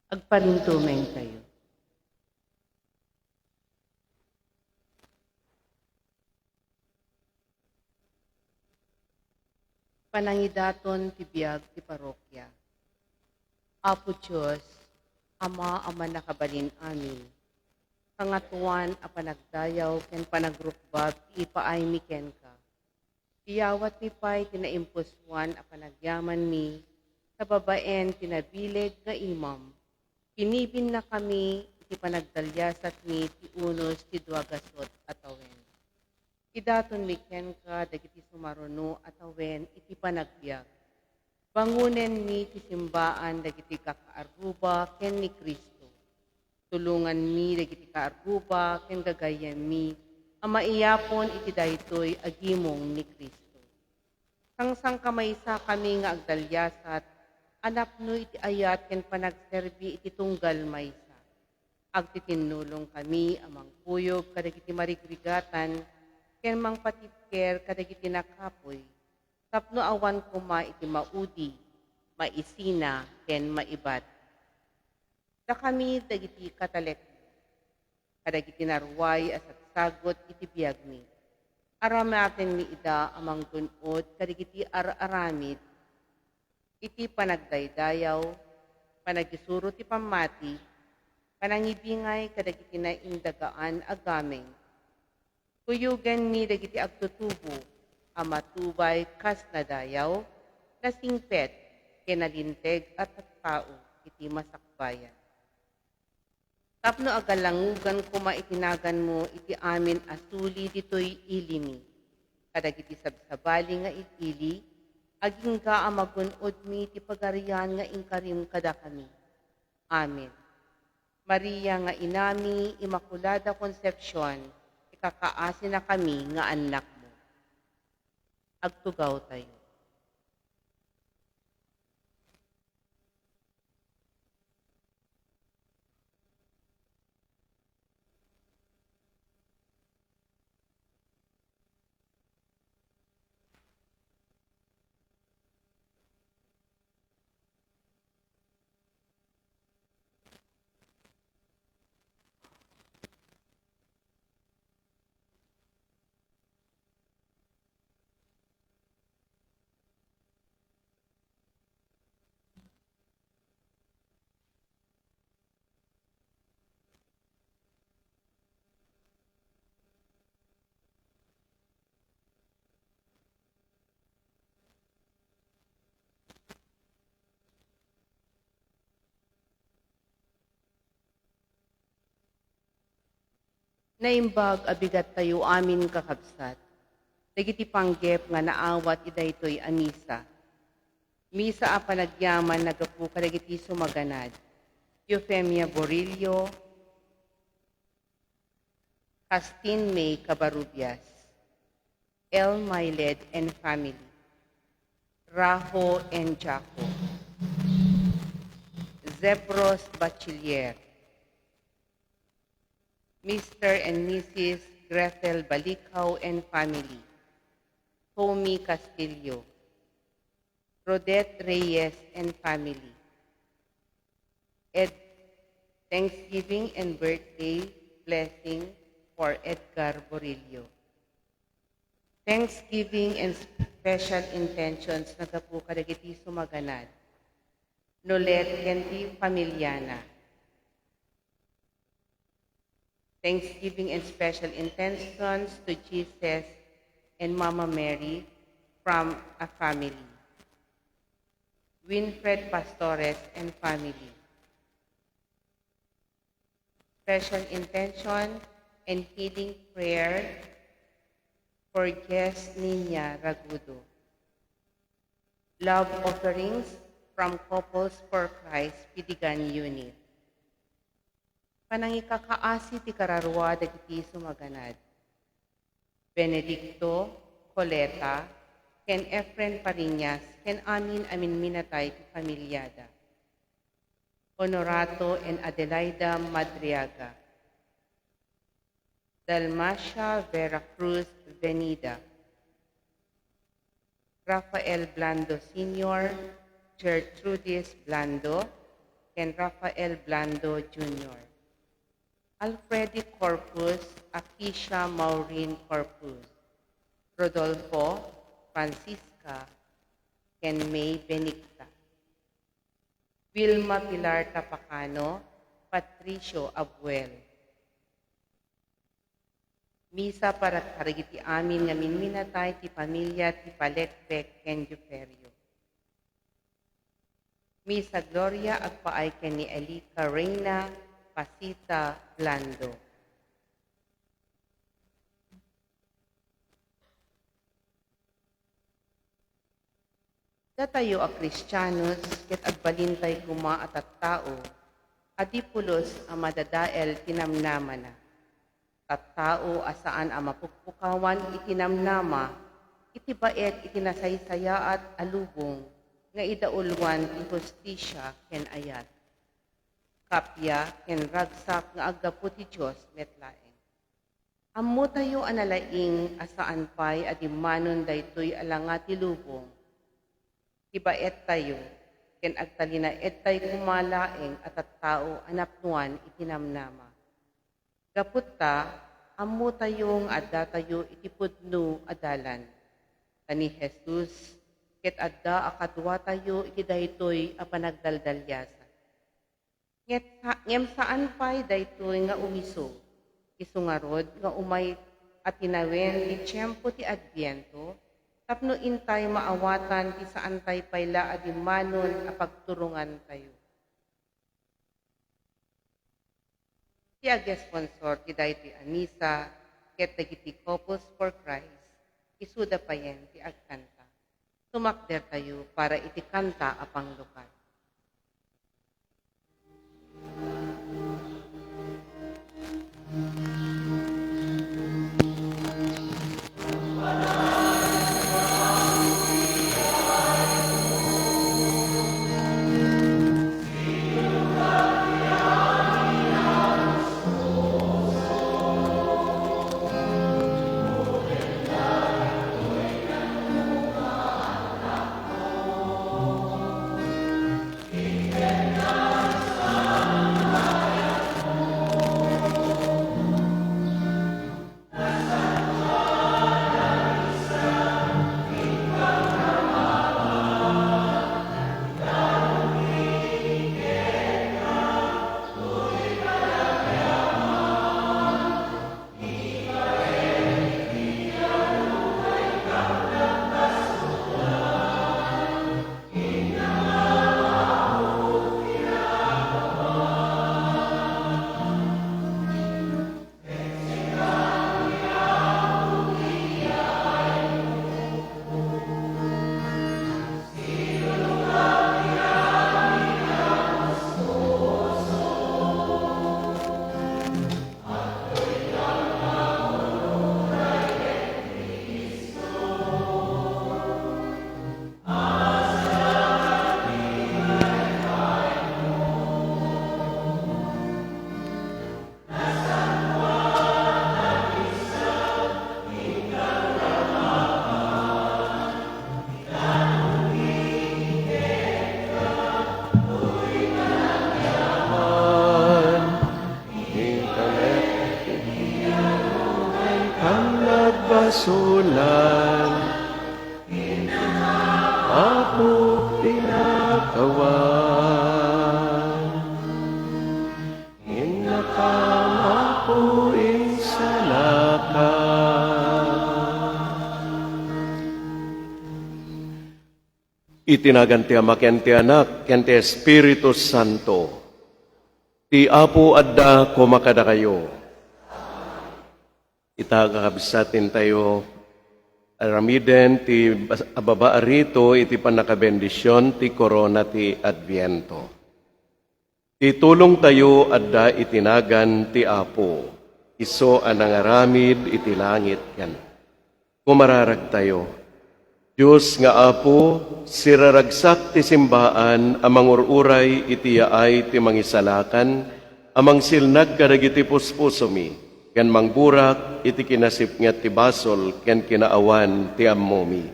Agparintumeng kayo. Panangidaton ti biag ti parokya. Apo Diyos, ama nakabalin amin. Kangatuan a panagdayaw ken panagrukbab ipaay mi ken ka. Iyawat mi pay tinaimpuswan a panagyaman mi sa babaen tinabileg nga imam. Kinibin na kami iti panagdalyasat mi ti unos ti duagasot atawen. Idaton mi ken ka dagiti sumaruno atawen iti panagbiag. Bangunen mi ti simbaan dagiti kakaaruba ken ni Kristo. Tulungan mi dagiti kaaruba ken gagayen mi ang maiyapon iti daytoy agimong ni Kristo. Sangsang kamaysa kami nga agdalyasat, anapno iti ayat ken panagserbi iti tunggal maysa. Agtitinulong kami amang puyog kadagiti marigrigatan ken mangpatipker kadagiti nakapoy. Tapno awan kuma iti maudi, maisina ken maibat. Da kami dagiti katalek, kadagiti narway as sagot iti biag mi. Aramaten mi ida amang dunod kadagiti aramid iti panagdaydayaw, panagisuro ti pamati, panangibingay kadagiti naindagaan agameng. Kuyugan mi dagiti agtutubo, amatubay kas nadayaw, nasingpet, kinalinteg at tao iti masakbayan. Tapno agalangugan kuma itinagan mo iti amin asuli ditoy ilimi. Kadagiti sabsabali nga itili, aging ka amagunod mi ti pagarian nga inkarim kada kami. Amen. Maria nga inami, Immaculada Concepcion, ikakaasi na kami nga anak mo. Agtugaw tayo. Naimbag abigat tayo amin kakabsat. Dagiti panggep nga naawat idaytoy a misa. Misa a panagyaman nagapu kadagiti sumaganad. Eufemia Borillo, Castin May Cabarubias, El Mailed and family, Raho and Jaco, Zebros Bachiller, Mr. and Mrs. Gretel Balikaw and family, Tommy Castillo, Rodette Reyes and family, Thanksgiving and birthday blessing for Edgar Borillo. Thanksgiving and special intentions nagapu kadagiti sumaganad. Nolet Kenti Familiana. Thanksgiving and special intentions to Jesus and Mama Mary from a family. Winfred Pastores and family. Special intention and healing prayer for Jess Nina Ragudo. Love offerings from Couples for Christ Pidigan Unit. Panangikakaasi ti kararwa dagiti sumaganad. Benedicto, Coleta, ken Efren Pariñas, ken amin minatay ti pamilyada. Honorato and Adelaida Madriaga. Dalmacia Veracruz Venida. Rafael Blando Sr., Gertrudis Blando, ken Rafael Blando Jr., Alfredi Corpus, Akisha Maureen Corpus, Rodolfo, Francisca, ken May Benicta, Vilma Pilar Tapacano, Patricio Abuel. Misa para karigiti amin nga minminatay ti pamilya ti Palekpek ken Juperio. Misa Gloria agpaay ken ni Elika Reina Pasita Blando. Datayo a Kristiyanos ket agbalintay kuma at tao, adipulos a madadael tinamnama na. Tattao asaan a mapukpukawan itinamnama, itibaet itinasaysaya at alubong, nga idaulwan ti hustisya ken ayat. Kapya ken ragsak nga aggapu ti Diyos metlaeng. Ammo tayo analaing asaan pay adimanon daytoy alanga ti lubong. Tibaet tayo ken agtalinaet tayo kumalaeng at tattao anapnuan itinamnama. Gaputta, ammo tayong adda tayo itipudno adalan. Kani Jesus, ket adda akadwa tayo iti daytoy a panagdaldalyasa. Ngem saan pay daytoy nga umiso, isungarod nga umay at tinawen ti tiyempo ti Adviento, tapno intay maawatan ti saan tay payla adimanon a pagturungan tayo. Ti agesponsor ti daytoy a misa, ket dagiti Corpus for Christ, isuda payen ti agkanta. Sumakder tayo para iti kanta a panglukat. Basulan, ako tinakawan, inakama ko Itinagan ti Ama ken ti Anak ken ti Espiritu Santo. Ti Apo adda kumakada kayo. Itagakabisatin tayo aramiden ti ababa arito iti panakabendisyon ti korona ti Adviento. Ti tulong tayo adda itinagan ti Apo. Iso anangaramid iti langit ken. Kumararag tayo. Diyos nga Apo, siraragsak ti simbaan amang ururay iti yaay ti mangisalakan, amang silnag kadagiti puspusomi, ken mangburak iti kinasip nga ti basol ken kinaawan ti ammomi.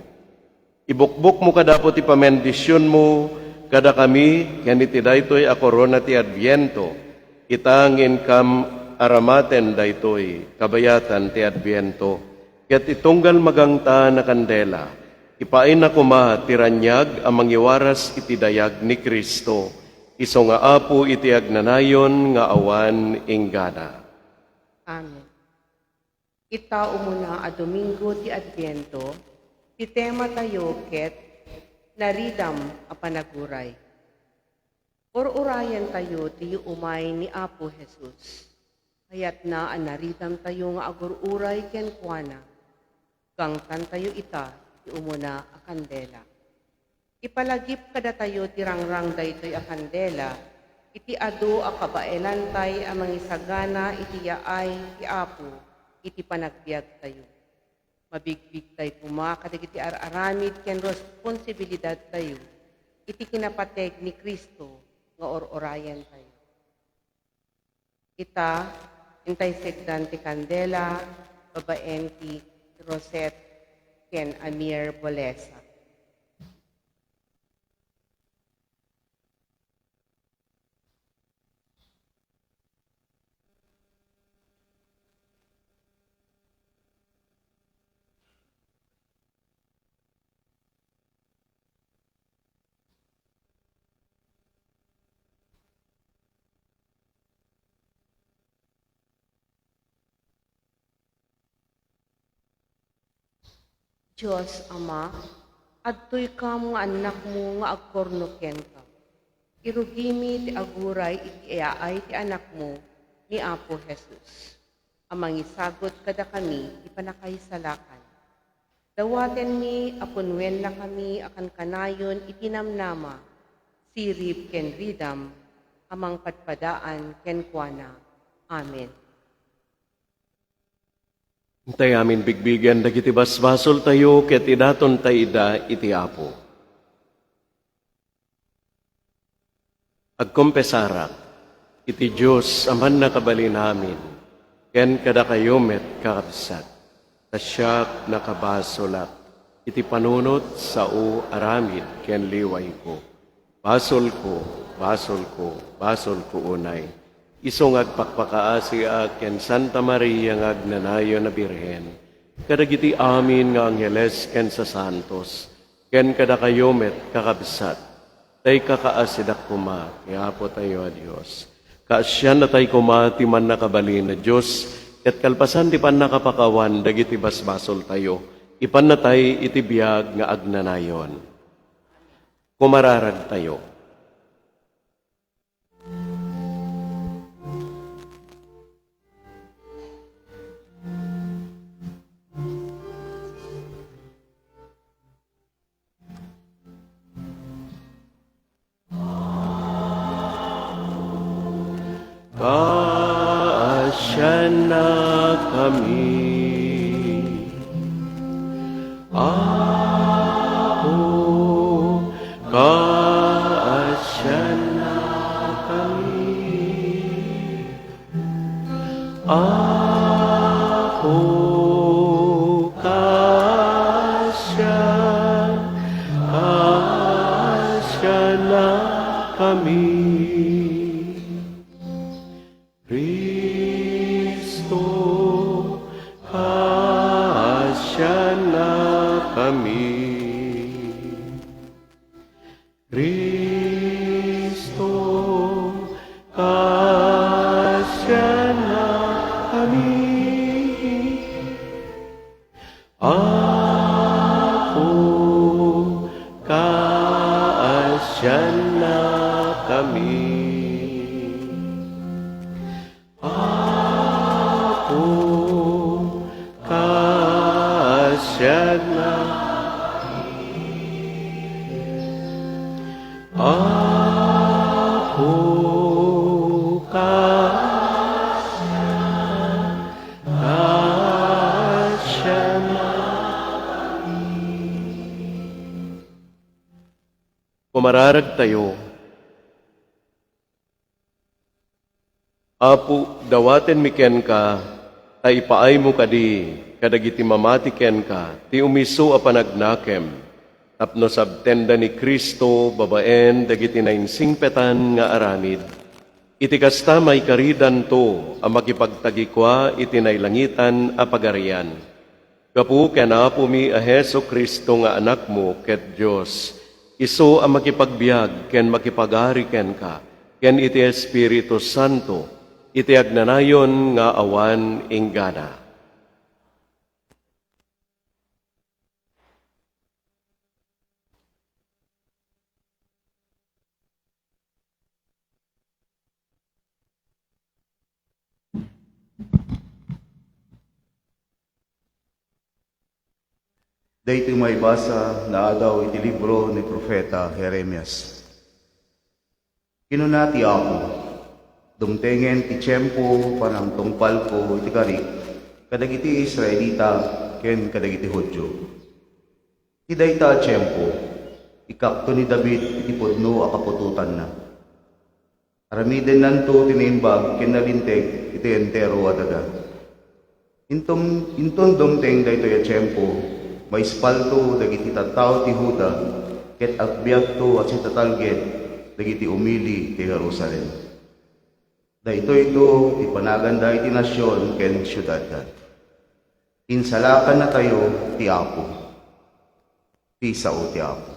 Ibukbuk mo kadapo ti pamendisyon mo, Kada kami, ken iti daytoy a korona ti Adviento, itangin kam aramaten daytoy, kabayatan ti Adviento. Ket itunggal magangta na kandela, ipain na kuma tiranyag ang mangiwaras iti dayag ni Kristo. Iso nga apo iti agnanayon nga awan inggana. Amen. Itao muna a Domingo ti Adviento, ti tema tayo ket naridam a panaguray. Urayan tayo ti umay ni Apo Jesus. Hayat na an naridam tayo nga agururay ken kuana. Gangtan tayo ita ti umuna a kandela. Ipalagip kada tayo tirangrang daytoy a kandela, iti adu a kabaelan tay a mangisagana iti yaay ti Apo, iti panagbiag tayo. Mabigbig tayo kuma kadagiti araramid ken responsibilidad tayo, iti kinapateg ni Kristo nga orayan tayo. Ita, intay segdan ti kandela, babaen ti Rosette ken Amir Bolesa. Diyos, Ama, adtoy ka mga anak mo nga agkornoken ka. Irugimi ti aguray iti iaay ti anak mo ni Apo Jesus. Amang isagot kada kami ipanakaisalakan. Dawaten mi apunwen na kami akan kanayon itinamnama, sirip ken ridam, amang padpadaan ken kuana. Amen. Hintay amin bigbigan dagiti basbasol tayo ket idaton tay ida iti Apo. Agkompesarak iti Dios aman nakabalin namin ken kada kayo met kakabsat. Tasyak nakabasolak iti panunot sa o aramid ken liway ko. Basol ko unay. Isong agpakpakaasi ken Santa Maria nga agnanayo na Birhen, kadagiti amin nga angheles ken sa santos, ken kada kayo met kakabsat, tay kakaasidak kuma, iapo tayo a Diyos. Kaasyan na tay kuma ti man nakabalin na Diyos, ket kalpasan ti pan nakapakawan, dagiti basbasol tayo, ipan na tay iti biyag nga agnanayon. Kumararag tayo. Kaasyan na kami, Apo, kaasyan na kami, Apo, kaasyan na kami. Kristo, kaasyan na kami. Kristo, kaasyan na kami. Apo, kaasyan na kami. Kaasyan na Apo, kaasyan na Pumararag tayo. Apo, dawaten mi ken ka, tay paay mo kadi, kadagiti mamati ken ka, ti umiso a panagnakem, Tapno sabtenda ni Kristo, babaen, dagiti nainsingpetan nga aramid. Iti kasta may karidan to, ang makipagtagikwa iti nailangitan a pagarian. Kapu kenapo mi a Heso Kristo nga anak mo ket Diyos. Iso ang makipagbiag ken makipagari ken ka, ken iti Espiritu Santo, iti agnanayon nga awan inggana. Daytoy may basa na adaw iti libro ni Propeta Jeremias. Kinunati ako, dumtengen ti tiyempo panang tungpal ko iti karik, kadagiti Israelita ken kadagiti Hudyo. Ti dayta tiyempo, ikakto ni David iti pudno a kapututan na. Aramiden nanto tinimbag ken nalinteg iti entero a daga. Inton dumteng daytoy a tiyempo, may spalto dagiti tattao ti Huda, ket agbyag to at sitatalget dagiti umili ti Jerusalem. Daytoy ito ipanaganda iti nasyon ken syudad da. Insalakan na tayo ti Apo. Ti sao ti Apo.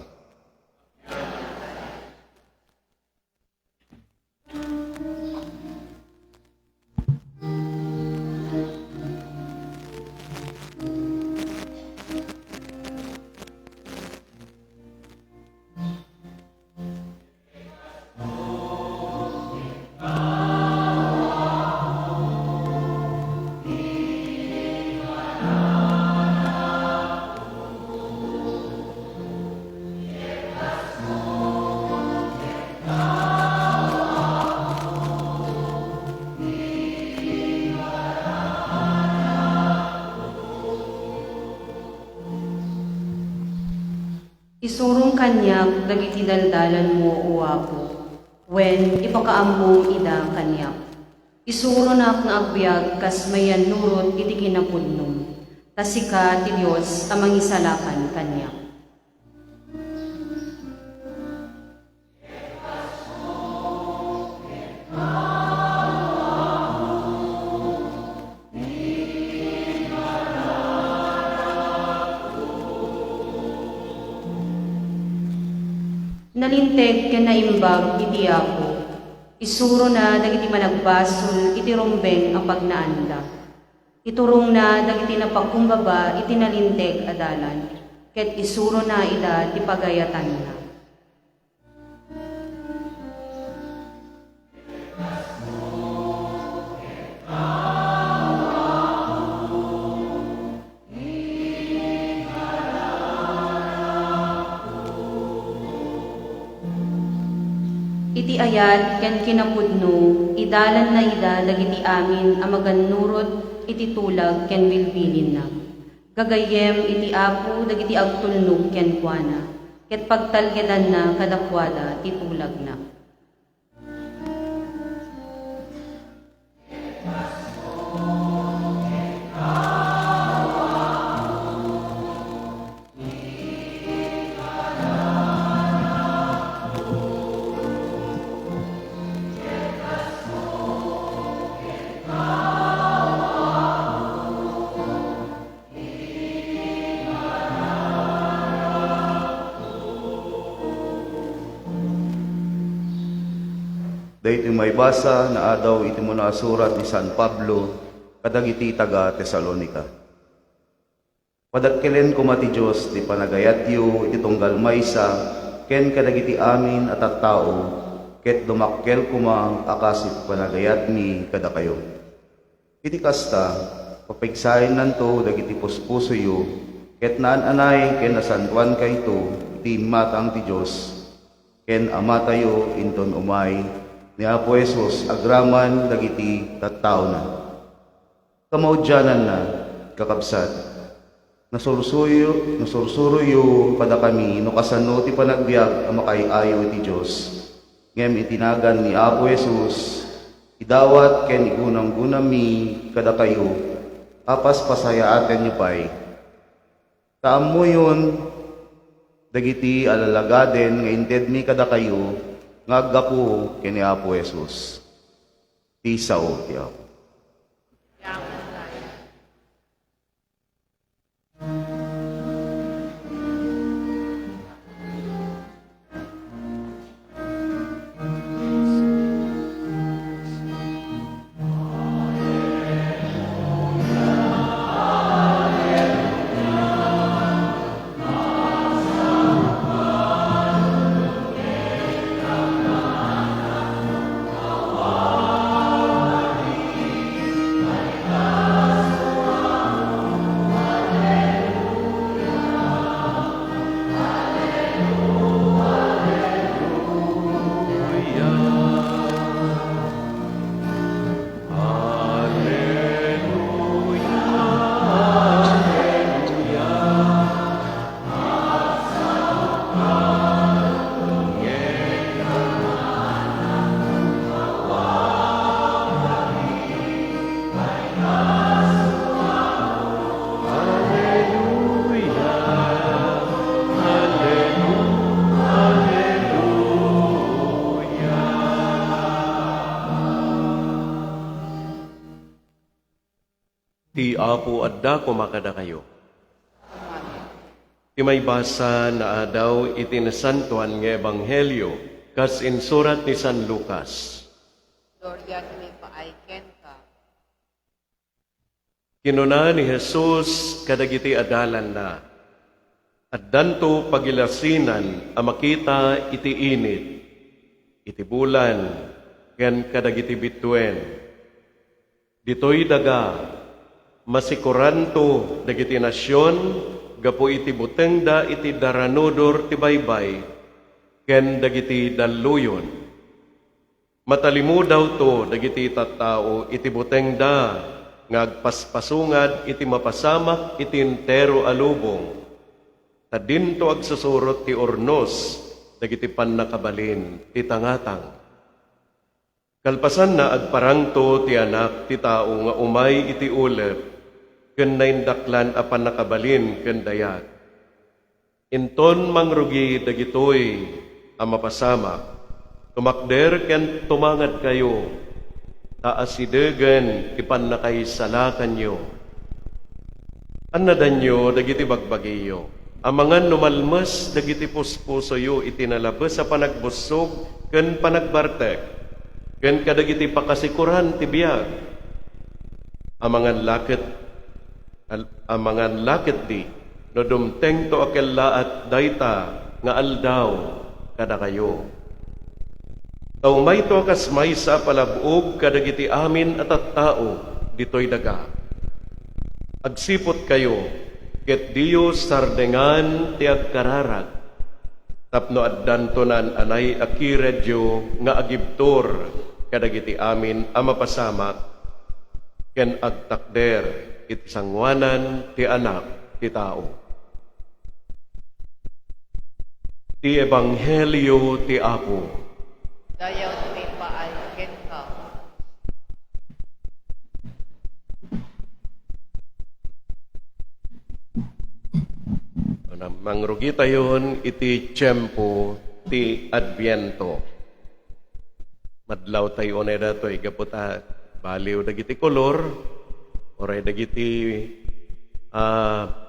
Isurong kanyak dagiti daldalan mo o Apo, wen ipakaammo ida kanyak. Isuro nak nga agbyag kas mayan nurot iti kinapudnom, tasika ti Dios amang isalakan kanyak. Nalinteg ken naimbag iti Apo, isuro na dagiti managbasol iti rumbeng ang pagnaanda. Iturong na dagiti napakumbaba iti nalinteg adalan, ket isuro na ida ti pagayatan na. Iti ayat ken kinapudno, idalan na ida dagiti amin a magannurot iti tulag ken bilbilin na. Gagayem iti Apo dagiti agtulnog ken kuana, ket pagtalgedan na kadakwada ti tulag na. Daytoy may basa na adaw iti muna surat ni San Pablo kadagiti taga Tesalonica. Padakkelen ko mati Diyos ti panagayatyo iti tunggal maysa ken kadagiti amin at tattao ket dumakkel kumang akasit panagayat ni kada kayo. Iti kasta papigsain nanto dagiti puspusoyo ket naan-anay ken nasantuan kayto iti matang ti Diyos ken ama tayo inton umay ni Apo Jesus agraman dagiti tattao na. Kamaudyanan na kakabsat. Nasursuruyo pada kami no kasano ti panagbiag ang makaiayo iti Diyos. Ngem itinagan ni Apo Jesus idawat ken igunam-gunam mi kada kayo apas pasayaaten niyo pay. Kaammo yun dagiti alalagaden nga inted mi kada kayo, nga aggapu kini Apo Jesus. Ti sao ti Apo. Ti Apo adda kumakada kayo. Ti may basa na adaw iti nasantuan nga ebanghelyo kas insurat ni San Lucas. Gloria kini paayken ka. Kinuna ni Jesus kadagiti adalan na. Addanto pagilasinan a makita iti init, iti bulan, ken kadagiti bituen. Ditoy daga masikuranto dagiti nasyon gapo iti butengda iti daranodor ti baybay ken dagiti dalluyon. Matalimu daw to dagiti tattao iti butengda nga agpaspasungad iti mapasamak iti entero alubong. Ta dinto agsusurot ti ornos dagiti pannakabalin ti tangatang. Kalpasan na agparangto ti anak ti tao nga umay iti ulep ken naindaklan a pannakabalin ken dayag. Inton mangrugi dagitoy a mapasamak, tumakder ken tumangad kayo, taasidegen ti pannakaisalakan nyo. Annadan nyo dagiti bagbagiyo, amangan numalmas dagiti puspusoyo iti nalabes sa panagbusog ken panagbartek, ken kadagiti pakasikuran ti biag. Amangan lakit di, no dumteng to akella at dayta nga aldaw kada kayo. Taumay to kasmay sa palabog kadagiti amin at tao ditoy daga. Agsipot kayo, ket diyo sardengan ti agkararag, tapno addanto nan anay akiredyo nga agibtor kadagiti amin a mapasamak, ken agtakder iti sangwanan ti anak ti tao. Ti Ebanghelyo ti Apo. Dayaw kini paayken ka. Mangrugi tayon iti tiyempo ti Adviento. Madlaw tayo na datoy gaputa baliw dagiti kolor, oray dagiti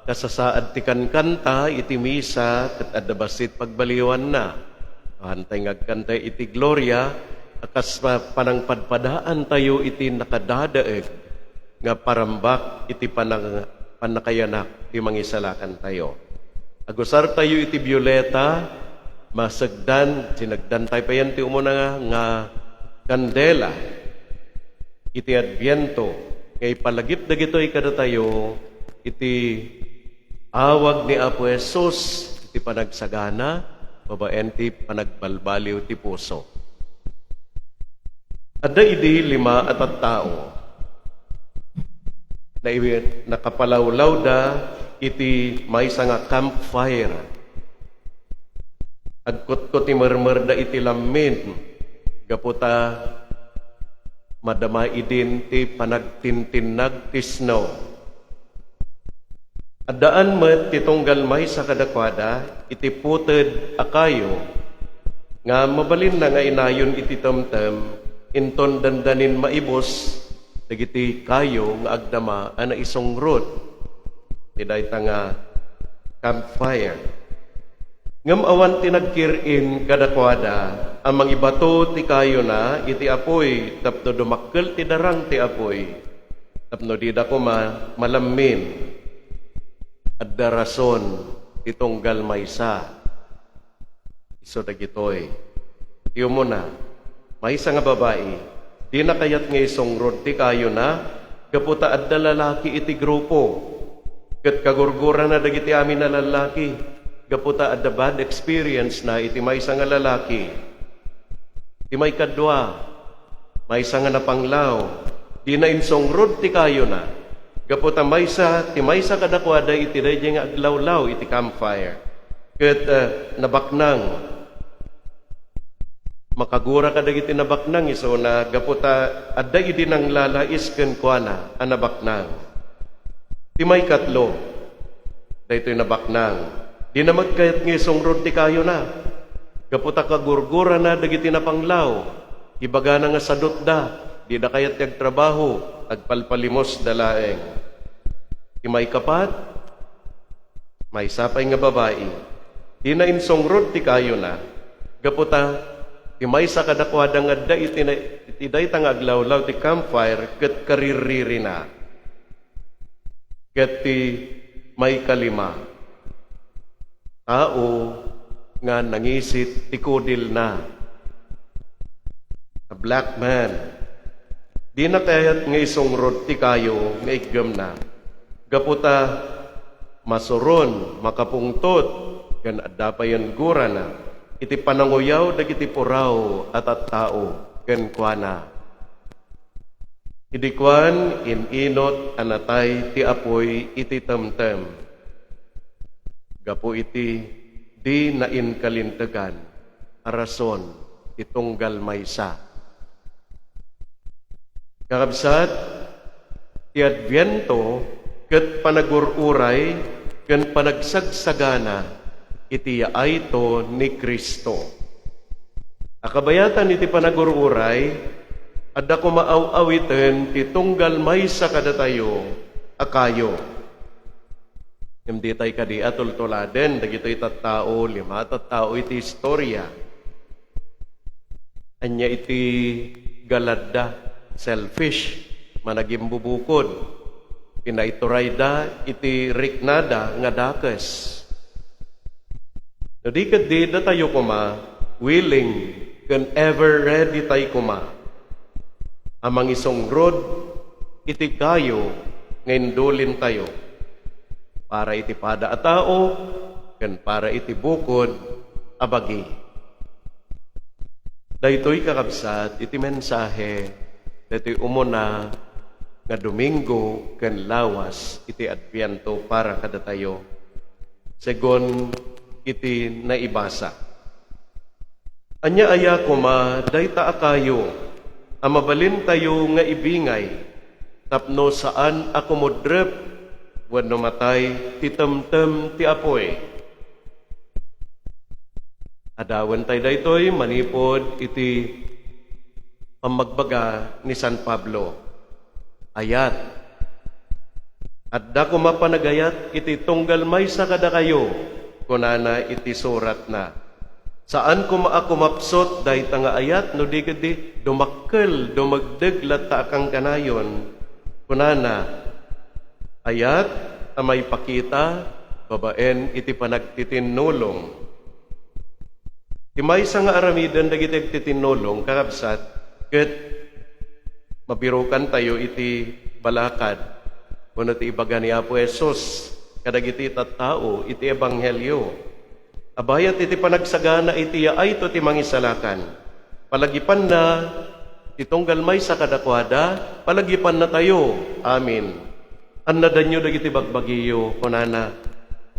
kasasaad ti kankanta iti misa ket adda basit pagbaliwan na. Hantay ngagkanta iti gloria akas panangpadpadaan tayo iti nakadadaeg nga parambak iti panakayanak ti mangisalakan tayo. Agusar tayo iti violeta, masagdan, sinagdan tayo pa yan ti umuna nga kandela, iti Adviento, kay palagip dagitoy kada tayo, iti awag ni Apo Jesus, iti panagsagana, babaen ti panagbalbaliw ti puso. Adda idi 5 at tao, na nakapalawlaw da, iti may nga campfire. Agkot-kot ti mermer da iti lamin. Gaputa madama idin ti panagtintinag ti snow. Addaan met titunggal may sa kadakwada, iti puted akayo, nga mabalin na nga inayon iti tamtam, inton dandanin maibos, dagiti kayo nga agdama, ana isong road, tiday nga campfire. Ngam awan tinagkirin kadakwada, amang ibato ti kayo na, iti apoy, tapno dumakkel ti darang ti apoy, tapno di da ko malamin, at darason itong galmaysa. Iso dagitoy. Iyo mo na, may isa nga babae, di na kayat nga isong rod ti kayo na, kaputa at lalaki iti grupo. Kat kagurgura na dagiti amin na lalaki, kaputa at the bad experience na iti may isa nga lalaki. Ti may kadwa, may isa nga napanglaw, di na insong rod ti kayo na, kaputa maysa, ti maysa kadakwada iti dayjay nga aglawlaw iti campfire. Ket nabaknang makagura ka dagiti nabaknang iso na gaputa adda idi nang lalais ken kuana a nabaknang. Ti may katlo daytoy nabaknang. Di na magkayat nga isong rod ti kayo na. Gaputa kagurgura na dagiti napanglaw. Ibaga na nga sadot da, di na kayat yag trabaho, agpalpalimos dalaeng. Imay kapat, may sapay nga babae, di na insong rod ti kayo na, gaputa, imay sa kadakwadang adda iti daytang aglawlaw ti campfire, ket kaririri na. Ket ti may kalima, tao nga nangisit ti kudil na, a black man, di na kayat nga isong rod ti kayo nga igam na. Gaputa masuron, makapungtot, kan adda pa yan gura na, iti pananguyaw dagiti puraw at tao, kan kuana. Idikwan inot anatay ti apoy iti tamtem. Gapu iti di nain kalintegan, arason itunggal maysa. Kakabsat, ti Adviento, ket panagururay, ken panagsagsagana, iti yaayto ni Kristo. Akabayatan iti panagururay, adda ko maaw-awiten, ti tunggal maysa kadatayo, akayo. Hindi tayo kadi atultuladen, dagito'y tattao, 5 tattao iti istorya. Anya iti galadda, selfish, managimbubukod. Pinaiturayda iti riknada nga dakes. No di kadida tayo kuma, willing, can ever ready tayo kuma. Amang isong rod, iti kayo, ngayon tayo. Para iti pada a tao, kan para iti bukod, abagi. Daytoy kakabsat, iti mensahe, daytoy umuna, nga Domingo ken lawas iti Adviento para kadatayo. Segon iti naibasa. Anya aya kuma dayta akayo, amabalin tayo nga ibingay, tapno saan ako modrep, wenno matay ti temtem ti apoy. Adawan tayo daytoy manipod iti pamagbaga ni San Pablo. Ayat. Adda ko mapanagayat iti tunggal maysa kada kayo, kunana iti surat na. Saan ko maakumapsot dayta nga ayat no digdi dumakkel dumagdeg latta kang kanayon, kunana ayat amay pakita babaen iti panagtitinulong. Ti maysa nga aramiden dagiti titinulong kakabsat ket mabirukan tayo iti balakad. Kuno ti ibaga ni Apo Jesus, kadagiti tattao iti ebanghelyo. Abayat iti panagsagana iti yaay to ti mangisalakan. Palagipan na itonggal may sa kadakwada, palagipan na tayo. Amin. Annadan nyo dagiti bagbagiyo, kunana.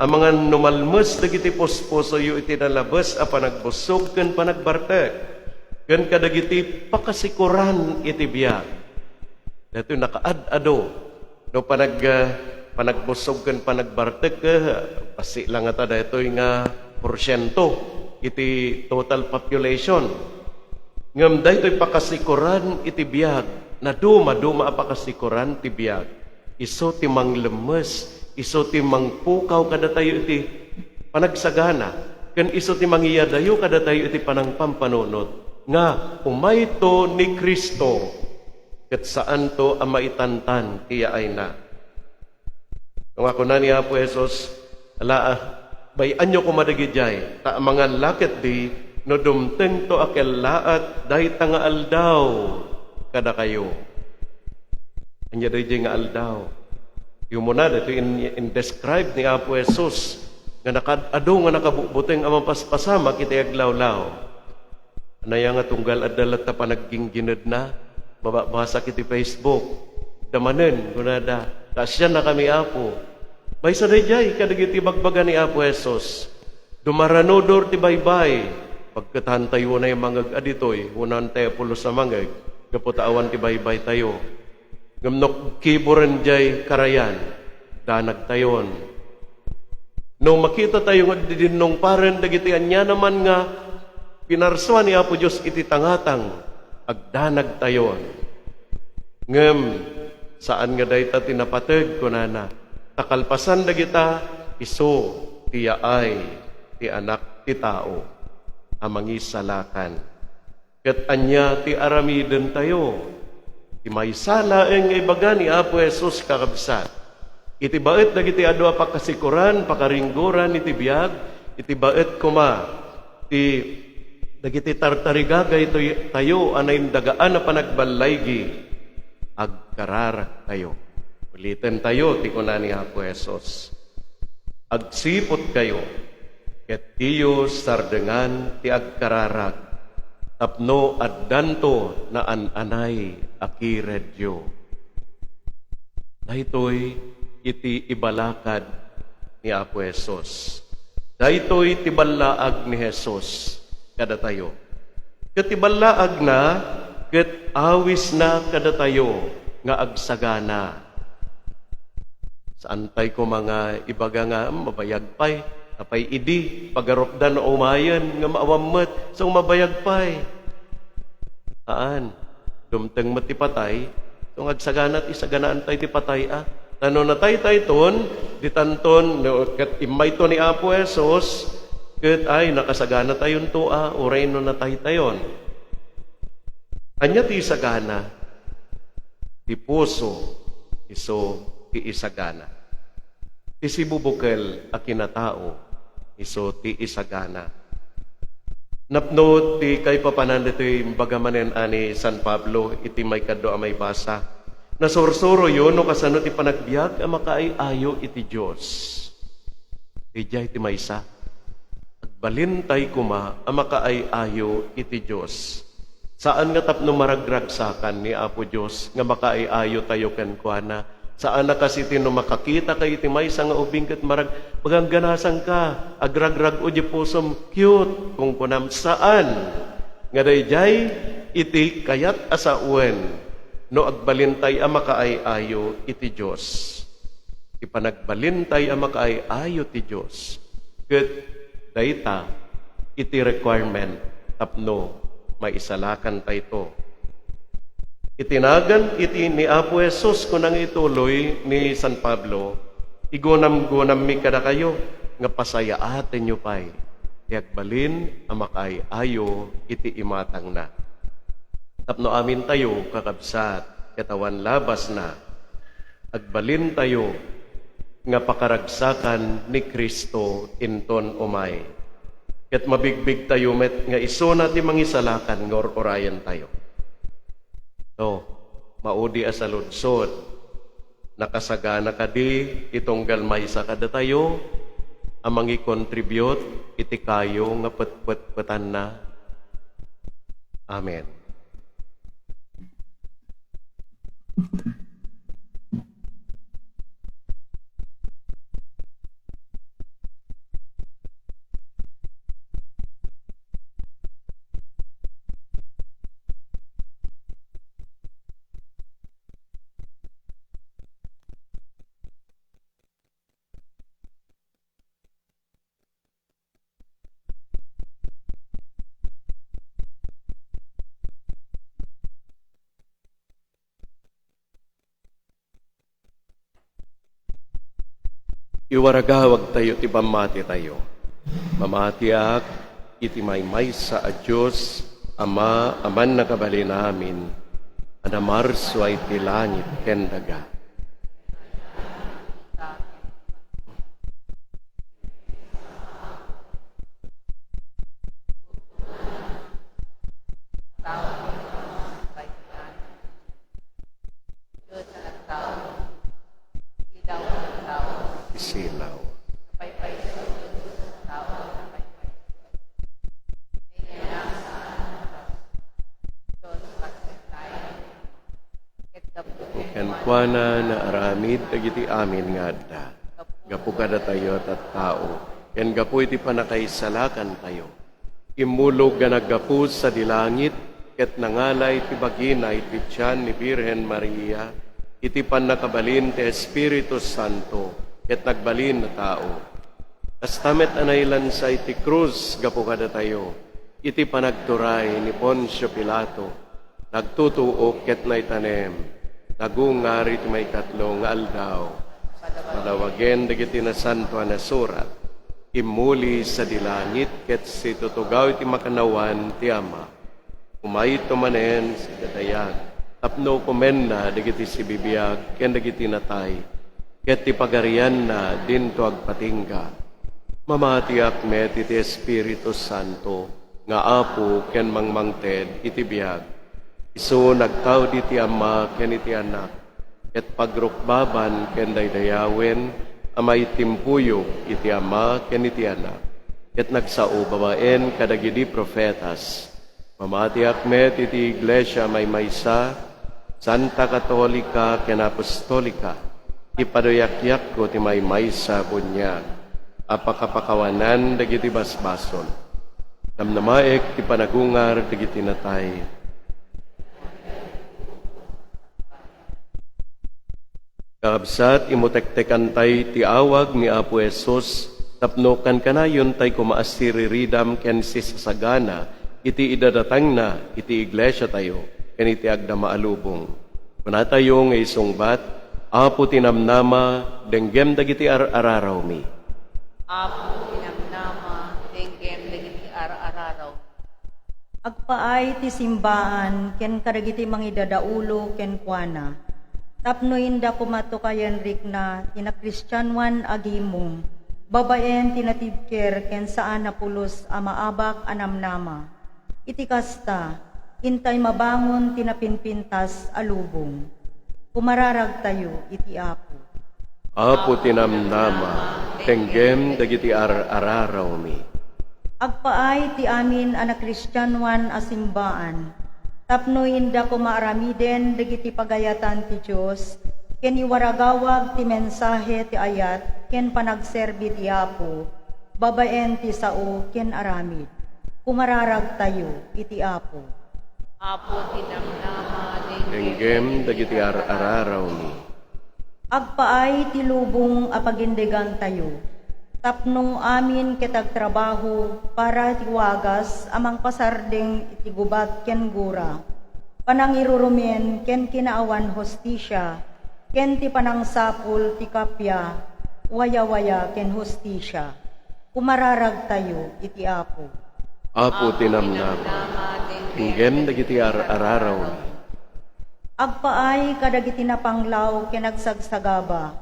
Ang mga numalmes dagiti posposo yu iti nalabas a panagbusog ken panagbartek. Ken kadagiti pakasikuran iti biyak. Dito nakaad-ado no panagbusog ken panagbartek pasi lang ata daytoy nga porsyento iti total population. Ngem daytoy pakasikuran iti biag na duma apakasikuran ti biag. Iso ti manglemes, iso ti mangpukaw kada tayo iti panagsagana, ken iso ti mangiyadayo kada tayo iti panangpampanunot nga umayto ni Kristo ket saan to ang maitantan tiya ay na. Kung ako na niya po Jesus, bayan nyo kumadagidjay, ta mga laket di, no dumteng to akel laat, dahi tanga aldaw, kada kayo. Anya dahi nga aldaw. Yung muna, dito in-describe ni Apo Jesus, nga nakadado nga nakabuteng amang paspasama, kita yaglawlaw. Anaya nga tunggal adalat na panagginginad na, mababasa kiti Facebook, damanen, kunada, tasya na kami Apo. May sadayjay, kadagiti bagbaga ni Apo Jesus. Dumaranodor ti baybay. Pagkatahan tayo na yung mangag aditoy, unan tayo pulo sa mangag, kaputaan ti baybay tayo. Ngamnok kiburan jay karayan, danag tayon. Nung makita tayo nga didinong paren, dagitian niya naman nga, pinarswa ni Apo Diyos iti tangatang, agdanag tayon. Ngem, saan nga dayta tinapateg kunana, takalpasan dagita, iso, tiya ay, ti anak ti tao, amangi salakan. Ket anya ti aramiden tayo, ti may salaeng ibaga ni Apo Jesus kakabsat. Iti baet dagiti adu pakasikuran, pakaringguran iti biag, iti baet kuma, ti dagiti tartarigagay tayo anayin dagaan na panagbalaygi, agkarara tayo. Ulitin tayo, ti kunani Apo Jesus. Agsipot kayo, ket tiyo sardengan ti agkararag, tapno addanto na ananay akiredyo. Daytoy iti ibalakad ni Apo Jesus. Daytoy ti balaag ni Jesus kada tayo. Ket ti balaag na, ket awis na kada tayo nga agsagana. Saan tay ko mga ibaga nga mabayag pay, apay idi, pagaropdan na umayan, nga maawammet, so mabayag pay. Aan, dumteng matipatay, so agsaganat isaganaan tay tipatay Tano na tay ton, ditanton, no, kat imay to ni Apo Jesus, kat ay nakasagana tayon to uray no na tayon. Anya ti isagana, ti puso, iso ti isagana. Ti sibubukel a kinatao, iso ti isagana. Napno ti kay papanan dito yung bagamanen ani San Pablo, iti may kaddo may basa. Nasursuro yun, no kasano ti panagbiag, ang makaayo iti Diyos. Ijay ti maysa. Agbalintay kuma, ang makaayo iti Diyos. Saan nga tapno maragragsakan ni Apo Diyos, nga makaayo tayo kenkwana. Saan na kasi tino makakita kay iti maysa nga ubing ket marag pagangganasan ka, agragrag o di pusom cute, kung kunam saan. Nga dayjay, iti kayat asauen, no agbalintay ang makaayo iti Diyos. Ipanagbalintay ang makaayo ti Diyos. Ket dayta iti requirement tapno maisalakan tayo. Itinagan iti ni Apo Jesus kunang ituloy ni San Pablo, igunam-gunam mi kada kayo nga pasayaaten nyo pay. Iagbalin ang makaayo iti imatang na. Tapno amin tayo, kakabsat, katawan labas na, agbalin tayo, nga pakaragsakan ni Kristo inton umay. Ket mabigbig tayo met, nga iso natin mangisalakan, ngor orayan tayo. So, maudi sa lunsod, nakasagana kadi, itong galmay sa kada tayo, amang i-contribute, iti kayo nga pet-pet-petan na. Amen. Iwaragawag tayo ti pamati tayo. Mamatiak iti maysa a Diyos, Ama, aman nakabali namin, anamarso ay ti langit ken daga. Isilaw. Ken kuana na aramid dagiti amin nga adda. Gapu kada tayo at tao. Ken gapu iti panakaisalakan tayo. Imulog nga naggapu sa dilangit, ket nangalay ti bagina iti tiyan ni Birhen Maria, iti panakabalin ti Espiritu Santo, ket nagbalin na tao. Kastamet anaylan sa iti krus, gapu kada tayo, iti panagturay ni Poncio Pilato, nagtutuok ket naitanem, nagungarit may katlong aldaw, palawagen dagiti na santo na surat, imuli sa dilangit ket si tutugaw iti makanawan ti Ama. Umay tumanen si katayag, tapno kumenna dagiti si bibiyag ken dagiti natay, ket ti pagarian na dinto agpatingga. Mamatiak met iti Espiritu Santo, nga apo ken mangmangted iti biyag. Isu nagtaw di ti Ama ken iti Anak, ket pagrukbaban ken daydayawen, amay timpuyo iti Ama ken iti Anak, ket nagsao babaen kadagidi profetas. Mamatiak met iti Iglesia maysa, Santa Katolika ken Apostolika, ipaduyakyak ko ti maysa bunyag, apakapakawanan dagiti basbason. Namnamaek ti panagungar dagiti natay. Kaabsat imutektekan tay ti awag ni Apo Jesus, tapno kan kanayon tay kumaasiriridam ken sisasagana, iti idadatang na iti iglesia tayo, ken iti agdamaalubong. Kuna tayo nga isungbat, Apo tinamnama, denggem dagiti araraw mi. Apo tinamnama, denggem dagiti araraw. Agpaay ti simbaan, ken kadagiti mangidadaulo ken kuana. Tapno inda kumato kayan rik na tinakristiyanwan agimong, babaen tinatibker ken saan na pulos amaabak anamnama. Iti kasta, intay mabangon tinapinpintas alubong. Kumararag tayo iti Apo. Apo tinamnama, denggem dagiti araraw mi. Agpaay ti amin anak Kristiyanwan a simbaan, tapno inda kumaaramiden dagiti pagayatan ti Dios, ken iwaragawag ti mensahe ti ayat ken panagserbi ti Apo, babaen ti sao ken aramid. Kumararag tayo iti Apo. Apo tinamnama, Denggem dagiti araraw mi. Agpaay ti lubong a pagindegan tayo, tapno amin ketag trabaho para tiwagas amang pasardeng iti gubat ken gura. Panangirurumen ken kinaawan hostisya, ken ti panangsapul ti kapya, waya-waya ken hostisya. Kumararag tayo iti Apo. Apo tinamnama, denggem dagiti araraw mi. Agpaay kadagiti na panglaw ken agsagsagaba,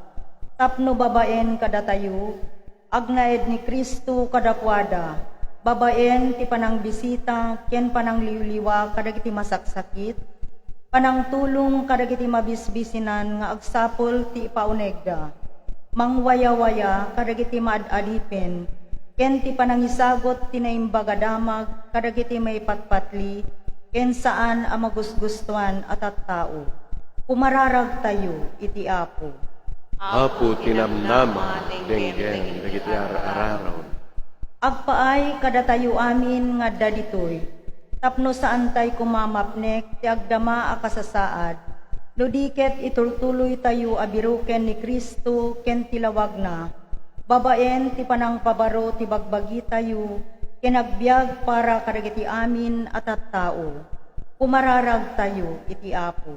tapno babaen kada tayo, agnaed ni Kristo kadakwada, babaen ti panang bisita ken panang liwliwa kadagiti masaksakit, panang tulong kadagiti mabisbisinan nga agsapol ti ipaunegda, mangwaya-waya kadagiti maadalipen, ken ti panangisagot ti naimbagadamag kadagiti may patpatli, ken saan ang magusgustuan at tao. Kumararag tayo iti Apo. Apo tinamnama, denggem dagiti araraw. Agpaay kada tayo amin nga daditoy, tapno saan tay kumamapnek ti agdama a kasasaad, ludiket itultuloy tayo abiruken ni Kristo ken tilawag na, babaen ti panang pabaro ti bagbagi tayo, kinagbiag para kadagiti amin at tao. Kumararag tayo iti Apo.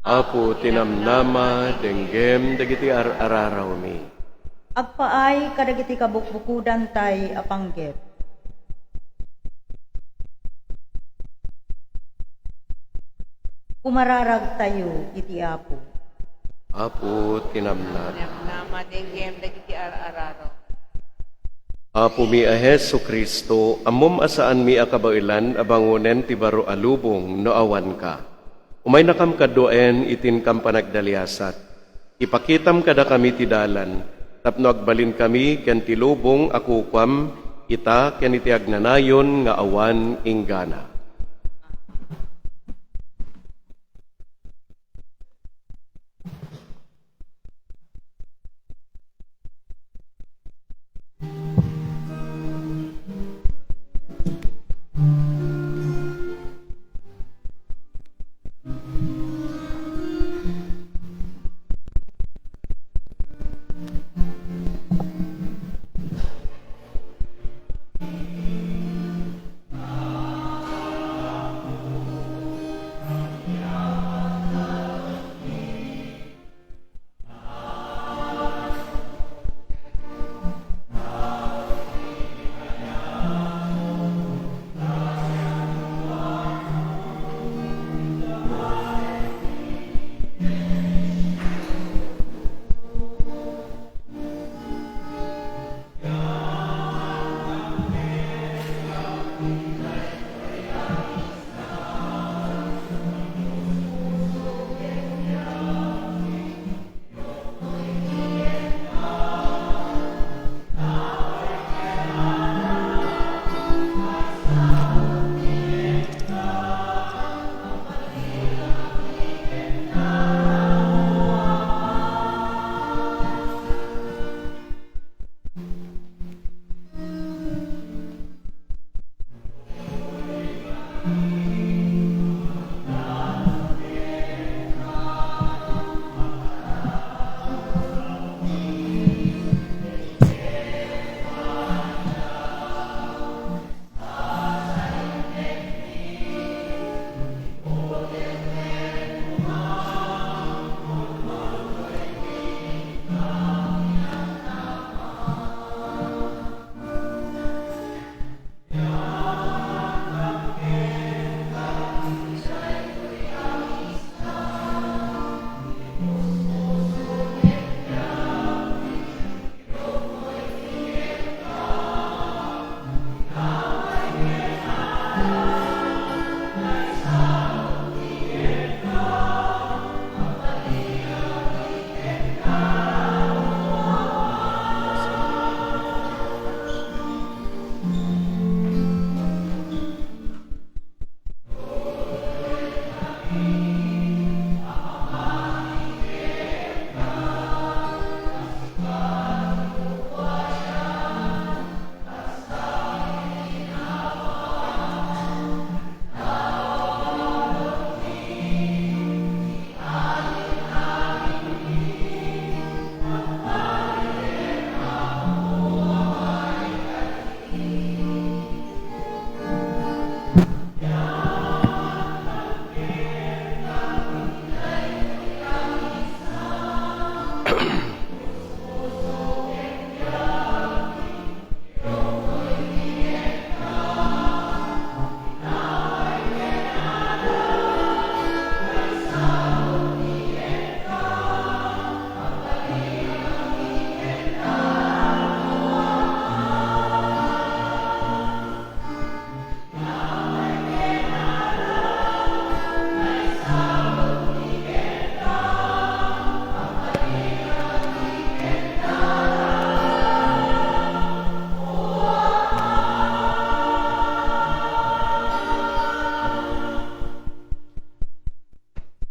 Apo tinamnama, denggem dagiti araraw mi. Agpaay kadagiti kabukbukudan tay apanggep. Kumararag tayo iti Apo. Apo tinamnad. Nama denggem dagiti arararo. Apo mi a Hesu Kristo, amom asaan mi akabailan abangunen ti baro alubong no awan ka. Umay nakam kadoen itin kam panagdaliasat. Ipakitam kada kami ti dalan, tapno agbalin kami ken ti lubong akukwam, ita ken iti agnanayon nga awan inggana.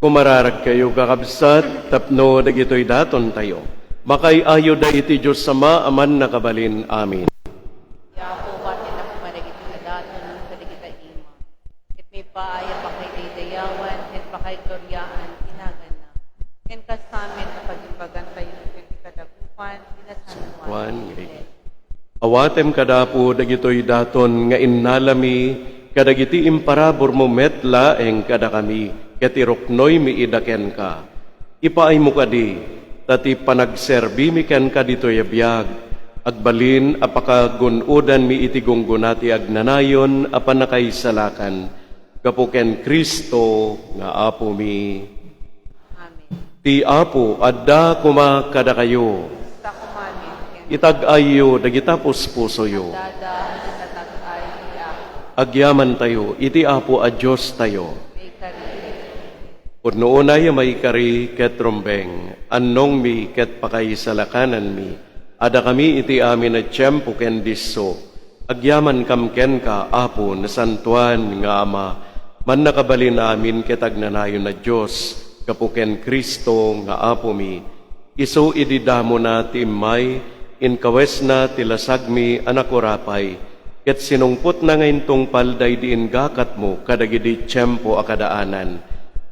Kumararag kayo kakabsat, tapno dagitoy daton tayo. Makay ayo da iti Diyos sama aman nakabalin. Amin. Yapo batin ako managiti daton ng kaligita ima. Ket may paaya pa kay dayawan, ket pa kay gloryaan, inagan na. Ken kasamin na pagimbagan tayo, ket kadakupan, inasanuan. Juan, awatem kadapo dagitoy daton nga innalami, kadagiti imparabor mo metla eng kada kami, ket iroknoy mi idaken ka. Ipaay mo kadi, tati panagserbi mi ken ka ditoy abiyag, agbalin apakagunudan mi iti gunggunati agnanayon apan nakaisalakan, gapuken Kristo nga Apo mi. Amen. Ti Apo, adda kuma kada kayo, Sa kumanin, itag-ayo, dagita puspusoyo, dada, itatag-ay, iyak, agyaman tayo, iti Apo a Diyos tayo. may kari, Pudno unay may kari ket rombeng, annong mi ket pakaisalakanan mi, ada kami iti amin at tiyempo ken disso, agyaman kam ken ka, Apo, na santuan nga Ama, man nakabalin amin ket agnanayon na Diyos, kapuken Kristo nga Apo mi, iso ididamo na ti immay, inkawes na tilasag mi anakurapay, ket sinungput na ngayon tong palday diin gakat mo, kadagidi tiyempo akadaanan,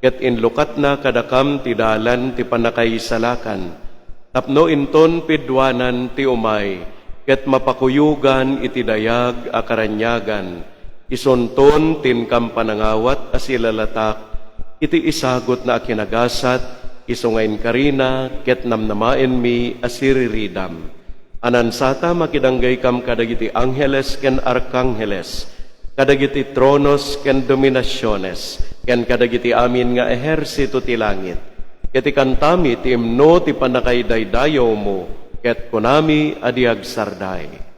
ket inlukat na kadakam ti dalan ti panakaisalakan, tapno inton pidwanan ti umay, ket mapakuyugan iti dayag akaranyagan, isonton tinkam panangawat asilalatak, iti isagot na akinagasat, isungain karina, ket namnamaen mi asiriridam. Anansata makidanggay kam kadagiti angheles ken arkangheles, kadagiti tronos ken dominasyones, ken kadagiti amin nga ehersito ti langit. Ket ikantami ti imno ti panakaydaydayaw mo, ket kunami adiag sarday.